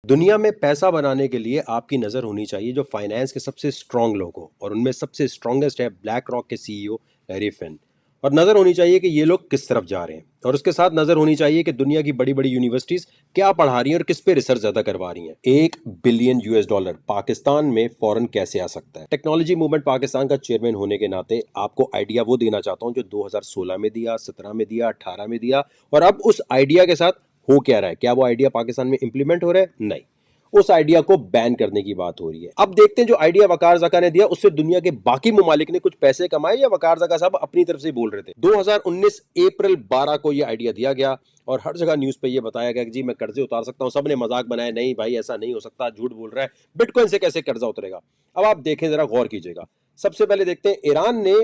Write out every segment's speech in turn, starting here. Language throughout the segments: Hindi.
दुनिया में पैसा बनाने के लिए आपकी नज़र होनी चाहिए जो फाइनेंस के सबसे स्ट्रांग लोग हो, और उनमें सबसे स्ट्रांगेस्ट है ब्लैक रॉक के सीईओ लैरी फिन। और नज़र होनी चाहिए कि ये लोग किस तरफ जा रहे हैं, और उसके साथ नज़र होनी चाहिए कि दुनिया की बड़ी बड़ी यूनिवर्सिटीज क्या पढ़ा रही हैं और किस पे रिसर्च ज़्यादा करवा रही हैं। $1 बिलियन पाकिस्तान में फॉरन कैसे आ सकता है। टेक्नोलॉजी मूवमेंट पाकिस्तान का चेयरमैन होने के नाते आपको आइडिया वो देना चाहता हूँ जो 2016 में दिया, 17 में दिया, 18 में दिया, और अब उस आइडिया के साथ हो क्या रहा है। क्या वो आइडिया पाकिस्तान में इंप्लीमेंट हो रहा है? नहीं, उस आइडिया को बैन करने की बात हो रही है। अब देखते हैं जो आइडिया वकार जका ने दिया उससे दुनिया के बाकी ममालिक ने कुछ पैसे कमाए या वकार जका साहब अपनी तरफ से बोल रहे थे। 2019 अप्रैल 12 को यह आइडिया दिया गया और हर जगह न्यूज पे ये बताया गया कि जी मैं कर्जे उतार सकता हूं। सबने मजाक बनाया, नहीं भाई ऐसा नहीं हो सकता, झूठ बोल रहा है, बिटकॉइन से कैसे कर्जा उतरेगा। अब आप देखें, जरा गौर कीजिएगा। सबसे पहले देखते हैं, ईरान ने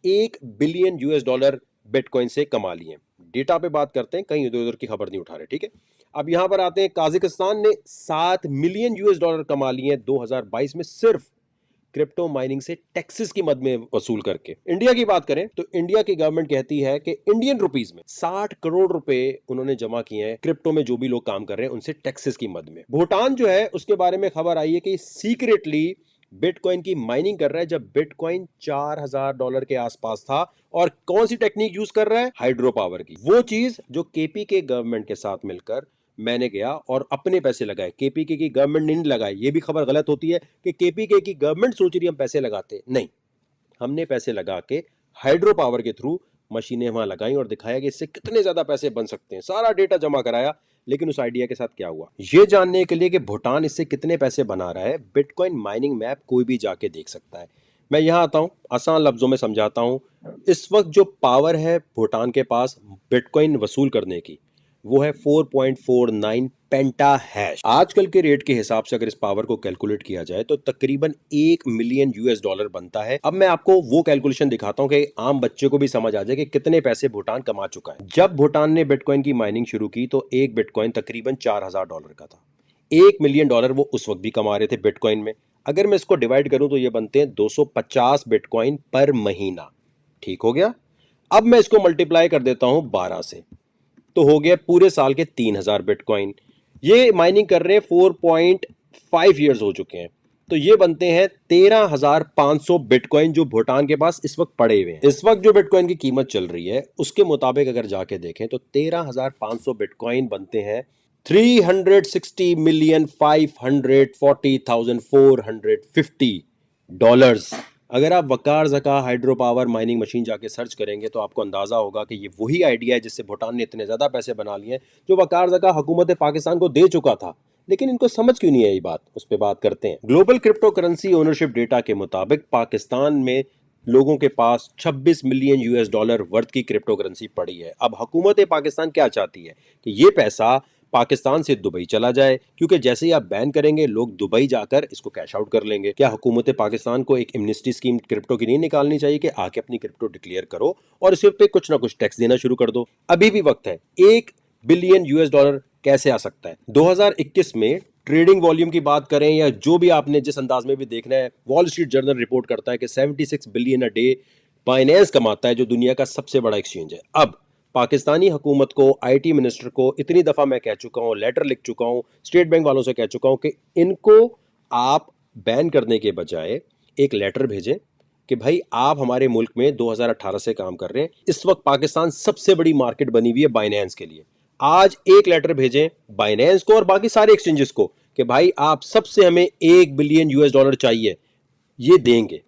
$1 बिलियन बिटकॉइन से कमा लिए। डेटा पे बात करते हैं, कहीं इधर उधर की खबर नहीं उठा रहे, ठीक है। अब यहां पर आते हैं, काजाकिस्तान ने $7 मिलियन कमा लिए 2022 में सिर्फ क्रिप्टो माइनिंग से टैक्सेस की मद में वसूल करके। इंडिया की बात करें तो इंडिया की गवर्नमेंट कहती है कि इंडियन रुपीस में 60 करोड़ रुपए उन्होंने जमा किए हैं क्रिप्टो में, जो भी लोग काम कर रहे हैं उनसे टैक्सेस की मद में। भूटान जो है उसके बारे में खबर आई है कि सीक्रेटली बिटकॉइन की माइनिंग कर रहा है जब बिटकॉइन $4000 के आसपास था। और कौन सी टेक्निक यूज कर रहा है? हाइड्रो पावर की, वो चीज जो केपी के गवर्नमेंट के साथ मिलकर मैंने गया और अपने पैसे लगाए। केपीके की गवर्नमेंट ने नहीं लगाए। ये भी खबर गलत होती है कि केपीके की गवर्नमेंट सोच रही है हम पैसे लगाते, नहीं, हमने पैसे लगा के हाइड्रो पावर के थ्रू मशीनें वहां लगाई और दिखाया कि इससे कितने ज्यादा पैसे बन सकते हैं। सारा डेटा जमा कराया, लेकिन उस आइडिया के साथ क्या हुआ ये जानने के लिए कि भूटान इससे कितने पैसे बना रहा है, बिटकॉइन माइनिंग मैप कोई भी जाके देख सकता है। मैं यहां आता हूं, आसान लफ्जों में समझाता हूं। इस वक्त जो पावर है भूटान के पास बिटकॉइन वसूल करने की, वो है 4.49 पेंटा हैश। आजकल के रेट के हिसाब से अगर इस पावर को कैलकुलेट किया जाए तो तकरीबन $1 मिलियन बनता है। अब मैं आपको वो कैलकुलेशन दिखाता हूं कि आम बच्चे को भी समझ आ जाए कि कितने पैसे भूटान कमा चुका है। जब भूटान ने बिटकॉइन की माइनिंग शुरू की तो एक बिटकॉइन तकरीबन $4000 का था। $1 मिलियन वो उस वक्त भी कमा रहे थे बिटकॉइन में। अगर मैं इसको डिवाइड करूं तो ये बनते हैं 250 बिटकॉइन पर महीना। ठीक हो गया। अब मैं इसको मल्टीप्लाई कर देता हूं 12 से, तो हो गया पूरे साल के 3000 बिटकॉइन। ये माइनिंग कर रहे हैं 4.5 ईयर्स हो चुके हैं, तो ये बनते हैं 13500 बिटकॉइन जो भूटान के पास इस वक्त पड़े हुए हैं। इस वक्त जो बिटकॉइन की कीमत चल रही है उसके मुताबिक अगर जाके देखें तो 13500 बिटकॉइन बनते हैं $360,540,450। अगर आप वकार जका हाइड्रो पावर माइनिंग मशीन जाके सर्च करेंगे तो आपको अंदाजा होगा कि ये वही आइडिया है जिससे भूटान ने इतने ज्यादा पैसे बना लिए हैं, जो वकार जका हुकूमत पाकिस्तान को दे चुका था। लेकिन इनको समझ क्यों नहीं आई बात, उस पर बात करते हैं। Global crypto currency ownership data के मुताबिक पाकिस्तान में लोगों के पास $26 मिलियन वर्थ की क्रिप्टो करेंसी पड़ी है। अब हुकूमत पाकिस्तान क्या चाहती है कि ये पैसा पाकिस्तान से दुबई चला जाए, क्योंकि जैसे ही आप बैन करेंगे लोग दुबई जाकर इसको कैश आउट कर लेंगे। क्या हुकूमत पाकिस्तान को एक एमनेस्टी स्कीम क्रिप्टो की नहीं निकालनी चाहिए कि आके अपनी क्रिप्टो डिक्लेयर करो और इस पे कुछ ना कुछ टैक्स देना शुरू कर दो? अभी भी वक्त है। $1 बिलियन कैसे आ सकता है? 2021 में ट्रेडिंग वॉल्यूम की बात करें या जो भी आपने जिस अंदाज में भी देखना है, वॉल स्ट्रीट जर्नल रिपोर्ट करता है कि 76 बिलियन अ डे बाइनेंस कमाता है, जो दुनिया का सबसे बड़ा एक्सचेंज है। अब पाकिस्तानी हुकूमत को, आईटी मिनिस्टर को इतनी दफ़ा मैं कह चुका हूँ, लेटर लिख चुका हूँ, स्टेट बैंक वालों से कह चुका हूँ कि इनको आप बैन करने के बजाय एक लेटर भेजें कि भाई आप हमारे मुल्क में 2018 से काम कर रहे हैं। इस वक्त पाकिस्तान सबसे बड़ी मार्केट बनी हुई है बाइनेंस के लिए। आज एक लेटर भेजें बाइनेंस को और बाकी सारे एक्सचेंजेस को कि भाई आप सबसे हमें $1 बिलियन चाहिए। ये देंगे,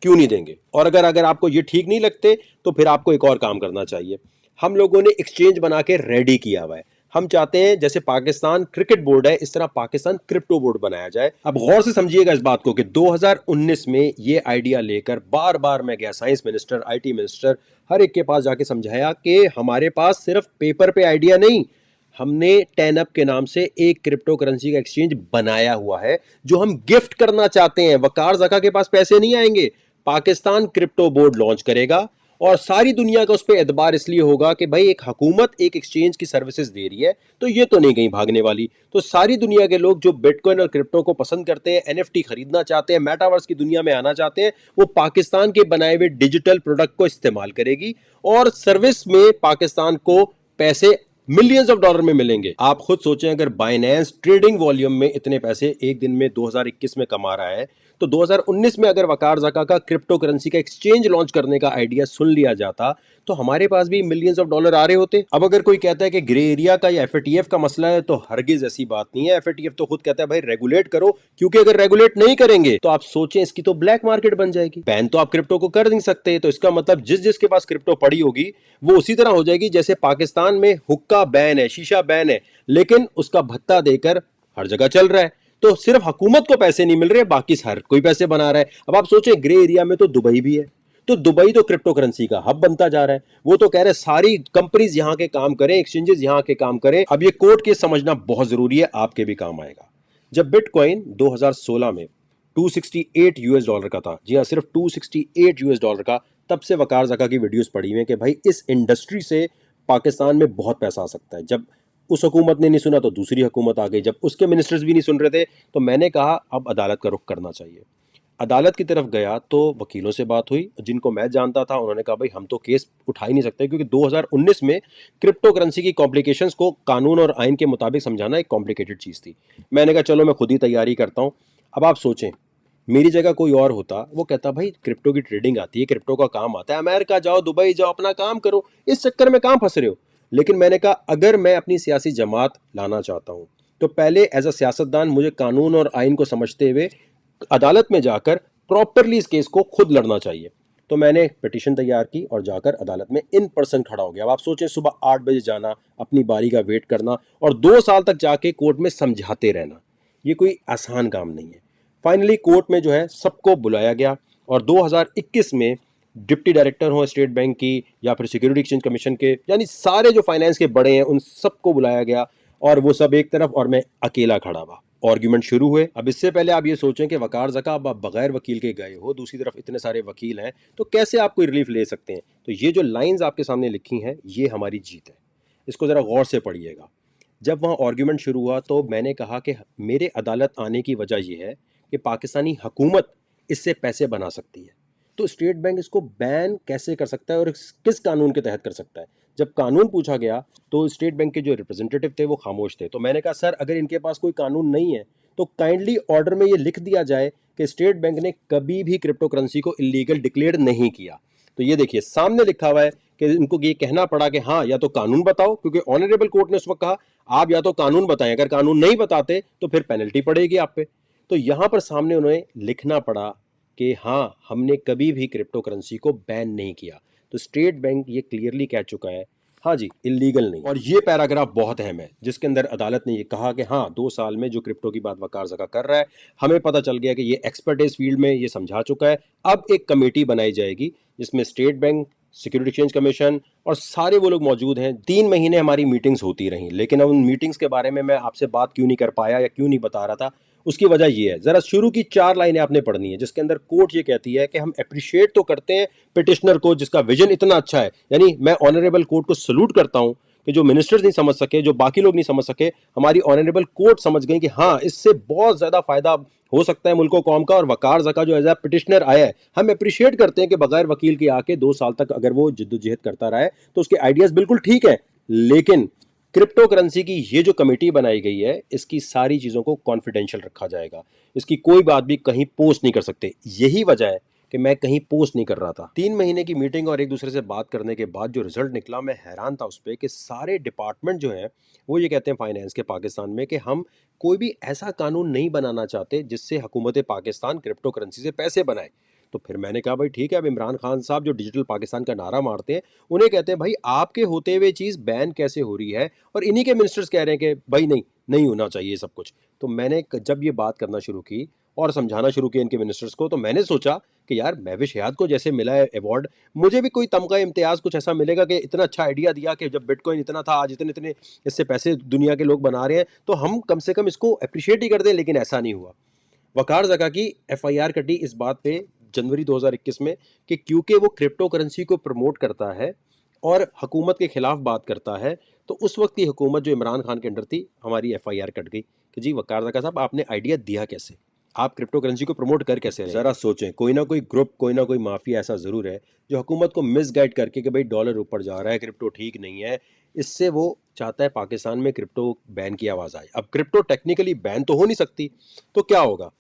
क्यों नहीं देंगे? और अगर अगर आपको ये ठीक नहीं लगते तो फिर आपको एक और काम करना चाहिए। हम लोगों ने एक्सचेंज बना के रेडी किया हुआ है। हम चाहते हैं जैसे पाकिस्तान क्रिकेट बोर्ड है इस तरह पाकिस्तान क्रिप्टो बोर्ड बनाया जाए। अब गौर से समझिएगा इस बात को कि 2019 में ये आइडिया लेकर बार बार मैं गया, साइंस मिनिस्टर, आईटी मिनिस्टर, हर एक के पास जाके समझाया कि हमारे पास सिर्फ पेपर पे आइडिया नहीं, हमने 10up के नाम से एक क्रिप्टो करेंसी का एक्सचेंज बनाया हुआ है जो हम गिफ्ट करना चाहते हैं। वकार जका के पास पैसे नहीं आएंगे, पाकिस्तान क्रिप्टो बोर्ड लॉन्च करेगा और सारी दुनिया का उस पर एतबार इसलिए होगा कि भाई एक हुकूमत एक एक्सचेंज की सर्विसेज दे रही है तो ये तो नहीं कहीं भागने वाली। तो सारी दुनिया के लोग जो बिटकॉइन और क्रिप्टो को पसंद करते हैं, एनएफटी खरीदना चाहते हैं, मेटावर्स की दुनिया में आना चाहते हैं, वो पाकिस्तान के बनाए हुए डिजिटल प्रोडक्ट को इस्तेमाल करेगी और सर्विस में पाकिस्तान को पैसे मिलियंस ऑफ डॉलर में मिलेंगे। आप खुद सोचें, अगर बाइनेंस ट्रेडिंग वॉल्यूम में इतने पैसे एक दिन में 2021 में कमा रहा है, तो 2019 में अगर वकार ज़का का क्रिप्टो करेंसी का एक्सचेंज लॉन्च करने का आइडिया सुन लिया जाता, तो हमारे पास भी मिलियंस ऑफ डॉलर आ रहे होते। अब अगर कोई कहता है कि ग्रे एरिया का या एफएटीएफ का मसला है, तो हरगिज ऐसी बात नहीं है। एफएटीएफ तो खुद कहता है भाई रेगुलेट करो, क्योंकि अगर रेगुलेट नहीं करेंगे तो आप सोचें इसकी तो ब्लैक मार्केट बन जाएगी। बैन तो आप क्रिप्टो को कर नहीं सकते, तो इसका मतलब जिस जिसके पास क्रिप्टो पड़ी होगी वो उसी तरह हो जाएगी जैसे पाकिस्तान में हुक्का बैन है, शीशा बैन है, लेकिन उसका भत्ता देकर हर जगह चल रहा है। तो सिर्फ हुकूमत को पैसे नहीं मिल रहे, बाकी हर कोई पैसे बना रहा है। अब आप सोचें ग्रे एरिया में तो दुबई भी है, तो दुबई तो क्रिप्टो करेंसी का हब बनता जा रहा है। वो तो कह रहे हैं सारी कंपनीज यहां के काम करें, एक्सचेंजेस यहां के काम करें। अब ये कोर्ट केस समझना बहुत जरूरी है, आपके भी काम आएगा। जब बिटकॉइन 2016 में 268 यूएस डॉलर का था, जी हाँ सिर्फ 268 यूएस डॉलर का, तब से वकार ज़का की वीडियोस पड़ी हुई हैं कि भाई इस इंडस्ट्री से पाकिस्तान में बहुत पैसा आ सकता है। जब उस हुकूमत ने नहीं सुना तो दूसरी हुकूमत आ गई, जब उसके मिनिस्टर्स भी नहीं सुन रहे थे तो मैंने कहा अब अदालत का रुख करना चाहिए। अदालत की तरफ गया तो वकीलों से बात हुई जिनको मैं जानता था। उन्होंने कहा भाई हम तो केस उठा ही नहीं सकते, क्योंकि 2019 में क्रिप्टो करेंसी की कॉम्प्लिकेशंस को कानून और आइन के मुताबिक समझाना एक कॉम्प्लिकेटेड चीज़ थी। मैंने कहा चलो मैं खुद ही तैयारी करता हूँ। अब आप सोचें मेरी जगह कोई और होता, वो कहता भाई क्रिप्टो की ट्रेडिंग आती है, क्रिप्टो का काम आता है, अमेरिका जाओ, दुबई जाओ, अपना काम करो, इस चक्कर में कहाँ फंस रहे हो। लेकिन मैंने कहा अगर मैं अपनी सियासी जमात लाना चाहता हूँ तो पहले एज अ सियासतदान मुझे कानून और आइन को समझते हुए अदालत में जाकर प्रॉपरली इस केस को खुद लड़ना चाहिए। तो मैंने पिटीशन तैयार की और जाकर अदालत में इन पर्सन खड़ा हो गया। अब आप सोचें सुबह 8 बजे जाना, अपनी बारी का वेट करना और 2 साल तक जाके कोर्ट में समझाते रहना, ये कोई आसान काम नहीं है। फाइनली कोर्ट में जो है सबको बुलाया गया और 2021 में डिप्टी डायरेक्टर हो स्टेट बैंक की या फिर सिक्योरिटी एक्सचेंज कमीशन के, यानी सारे जो फाइनेंस के बड़े हैं उन सबको बुलाया गया और वो सब एक तरफ और मैं अकेला खड़ा हुआ। आर्ग्यूमेंट शुरू हुए। अब इससे पहले आप ये सोचें कि वकार ज़का आप बगैर वकील के गए हो, दूसरी तरफ इतने सारे वकील हैं, तो कैसे आप कोई रिलीफ ले सकते हैं। तो ये जो लाइंस आपके सामने लिखी हैं ये हमारी जीत है, इसको ज़रा गौर से पढ़िएगा। जब वहाँ आर्ग्यूमेंट शुरू हुआ तो मैंने कहा कि मेरे अदालत आने की वजह यह है कि पाकिस्तानी हुकूमत इससे पैसे बना सकती है, तो स्टेट बैंक इसको बैन कैसे कर सकता है और किस कानून के तहत कर सकता है। जब कानून पूछा गया तो स्टेट बैंक के जो रिप्रेजेंटेटिव थे वो खामोश थे। तो मैंने कहा सर अगर इनके पास कोई कानून नहीं है तो काइंडली ऑर्डर में ये लिख दिया जाए कि स्टेट बैंक ने कभी भी क्रिप्टो करेंसी को इलीगल डिक्लेयर नहीं किया। तो ये देखिए सामने लिखा हुआ है कि इनको ये कहना पड़ा कि हाँ या तो कानून बताओ, क्योंकि ऑनरेबल कोर्ट ने उस वक्त कहा आप या तो कानून बताएं, अगर कानून नहीं बताते तो फिर पेनल्टी पड़ेगी आप पे। तो यहां पर सामने उन्हें लिखना पड़ा कि हाँ हमने कभी भी क्रिप्टो करेंसी को बैन नहीं किया। तो स्टेट बैंक ये क्लियरली कह चुका है हाँ जी इलीगल नहीं। और ये पैराग्राफ बहुत अहम है जिसके अंदर अदालत ने ये कहा कि हाँ 2 साल में जो क्रिप्टो की बात वकार ज़का कर रहा है, हमें पता चल गया कि ये एक्सपर्ट इस फील्ड में ये समझा चुका है। अब एक कमेटी बनाई जाएगी जिसमें state bank, security exchange commission और सारे वो लोग मौजूद हैं। 3 महीने हमारी मीटिंग्स होती रहीं, लेकिन अब उन मीटिंग्स के बारे में मैं आपसे बात क्यों नहीं कर पाया या क्यों नहीं बता रहा था, उसकी वजह ये है। ज़रा शुरू की 4 लाइनें आपने पढ़नी है जिसके अंदर कोर्ट ये कहती है कि हम अप्रिशिएट तो करते हैं पिटिशनर को जिसका विजन इतना अच्छा है, यानी मैं ऑनरेबल कोर्ट को सल्यूट करता हूं कि जो मिनिस्टर्स नहीं समझ सके, जो बाकी लोग नहीं समझ सके, हमारी ऑनरेबल कोर्ट समझ गई कि हाँ इससे बहुत ज़्यादा फायदा हो सकता है मुल्क कौम का। और वकार ज़का जो एज ए पिटिशनर आया है, हम अप्रिशिएट करते हैं कि बगैर वकील के आके 2 साल तक अगर वो जिद्दोजहद करता रहा है तो उसके आइडियाज़ बिल्कुल ठीक है। लेकिन क्रिप्टो करेंसी की ये जो कमेटी बनाई गई है इसकी सारी चीज़ों को कॉन्फिडेंशियल रखा जाएगा, इसकी कोई बात भी कहीं पोस्ट नहीं कर सकते। यही वजह है कि मैं कहीं पोस्ट नहीं कर रहा था। 3 महीने की मीटिंग और एक दूसरे से बात करने के बाद जो रिजल्ट निकला, मैं हैरान था उस पर कि सारे डिपार्टमेंट जो हैं वो ये कहते हैं फाइनेंस के पाकिस्तान में कि हम कोई भी ऐसा कानून नहीं बनाना चाहते जिससे हुकूमत पाकिस्तान क्रिप्टो करेंसी से पैसे बनाए। तो फिर मैंने कहा भाई ठीक है, अब इमरान खान साहब जो डिजिटल पाकिस्तान का नारा मारते हैं उन्हें कहते हैं भाई आपके होते हुए चीज़ बैन कैसे हो रही है, और इन्हीं के मिनिस्टर्स कह रहे हैं कि भाई नहीं नहीं होना चाहिए सब कुछ। तो मैंने जब ये बात करना शुरू की और समझाना शुरू किया इनके मिनिस्टर्स को, तो मैंने सोचा कि यार महविश हयात को जैसे मिला है अवार्ड, मुझे भी कोई तमगा इम्तियाज़ कुछ ऐसा मिलेगा कि इतना अच्छा आइडिया दिया कि जब बिटकॉइन इतना था आज इतने इतने इससे पैसे दुनिया के लोग बना रहे हैं, तो हम कम से कम इसको अप्रिशिएट ही कर दें। लेकिन ऐसा नहीं हुआ। वकार ज़का की एफआईआर कटी इस बात पे जनवरी 2021 में कि क्योंकि वो क्रिप्टो करेंसी को प्रमोट करता है और हुकूमत के खिलाफ बात करता है, तो उस वक्त की हुकूमत जो इमरान खान के अंडर थी, हमारी एफआईआर कट गई कि जी वकार ज़का साहब आपने आइडिया दिया कैसे। आप क्रिप्टो करेंसी को प्रमोट कर कैसे रहे? जरा सोचें, कोई ना कोई ग्रुप, कोई ना कोई माफिया ऐसा जरूर है जो हुकूमत को मिसगाइड करके कि भाई डॉलर ऊपर जा रहा है, क्रिप्टो ठीक नहीं है, इससे वो चाहता है पाकिस्तान में क्रिप्टो बैन की आवाज आए। अब क्रिप्टो टेक्निकली बैन तो हो नहीं सकती, तो क्या होगा?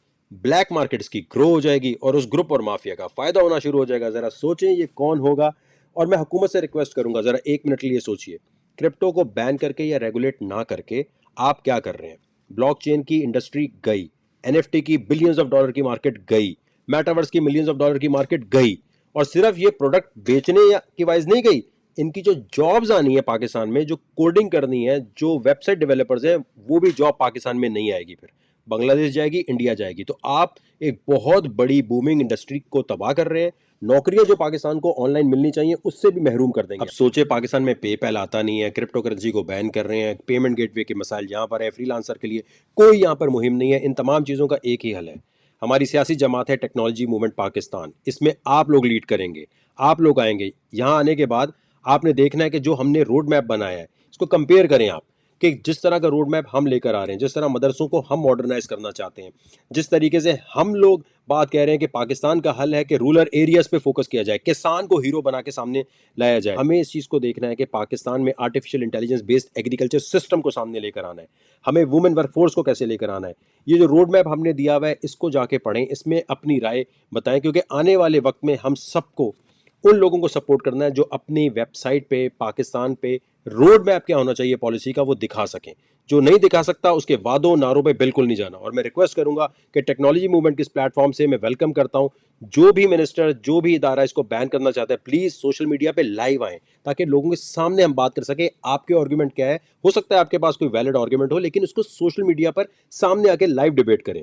ब्लैक मार्केट इसकी ग्रो हो जाएगी और उस ग्रुप और माफिया का फायदा होना शुरू हो जाएगा। जरा सोचें ये कौन होगा। और मैं हुकूमत से रिक्वेस्ट करूंगा, जरा 1 मिनट के लिए सोचिए, क्रिप्टो को बैन करके या रेगुलेट ना करके आप क्या कर रहे हैं? ब्लॉकचेन की इंडस्ट्री गई, एनएफटी की बिलियंस ऑफ डॉलर की मार्केट गई, मेटावर्स की मिलियंस ऑफ डॉलर की मार्केट गई। और सिर्फ ये प्रोडक्ट बेचने या की वाइज नहीं गई, इनकी जो जॉब्स आनी है पाकिस्तान में, जो कोडिंग करनी है, जो वेबसाइट डेवलपर्स हैं, वो भी जॉब पाकिस्तान में नहीं आएगी। फिर बांग्लादेश जाएगी, इंडिया जाएगी। तो आप एक बहुत बड़ी बूमिंग इंडस्ट्री को तबाह कर रहे हैं। नौकरियां जो पाकिस्तान को ऑनलाइन मिलनी चाहिए उससे भी महरूम कर देंगे। अब सोचे पाकिस्तान में पेपैल आता नहीं है, क्रिप्टो करेंसी को बैन कर रहे हैं, पेमेंट गेटवे के मसाइल यहाँ पर है, फ्रीलांसर के लिए कोई यहाँ पर मुहिम नहीं है। इन तमाम चीज़ों का एक ही हल है, हमारी सियासी जमात है टेक्नोलॉजी मूवमेंट पाकिस्तान। इसमें आप लोग लीड करेंगे, आप लोग आएंगे। यहाँ आने के बाद आपने देखना है कि जो हमने रोड मैप बनाया है इसको कंपेयर करें आप, कि जिस तरह का रोड मैप हम लेकर आ रहे हैं, जिस तरह मदरसों को हम मॉडर्नाइज करना चाहते हैं, जिस तरीके से हम लोग बात कह रहे हैं कि पाकिस्तान का हल है कि रूरल एरियाज पे फोकस किया जाए, किसान को हीरो बना के सामने लाया जाए। हमें इस चीज़ को देखना है कि पाकिस्तान में artificial intelligence based agriculture system को सामने लेकर आना है, हमें वुमेन वर्कफोर्स को कैसे लेकर आना है। ये जो रोड मैप हमने दिया हुआ है इसको जाके पढ़ें, इसमें अपनी राय बताएं, क्योंकि आने वाले वक्त में हम सबको उन लोगों को सपोर्ट करना है जो अपनी वेबसाइट पे पाकिस्तान पे रोड मैप क्या होना चाहिए पॉलिसी का वो दिखा सकें। जो नहीं दिखा सकता उसके वादों नारों पे बिल्कुल नहीं जाना। और मैं रिक्वेस्ट करूंगा कि टेक्नोलॉजी मूवमेंट के इस प्लेटफॉर्म से मैं वेलकम करता हूं, जो भी मिनिस्टर, जो भी इदारा इसको बैन करना चाहता है, प्लीज सोशल मीडिया पे लाइव आएं ताकि लोगों के सामने हम बात कर सके आपके आर्गुमेंट क्या है। हो सकता है आपके पास कोई वैलिड आर्गुमेंट हो, लेकिन उसको सोशल मीडिया पर सामने आके लाइव डिबेट करें।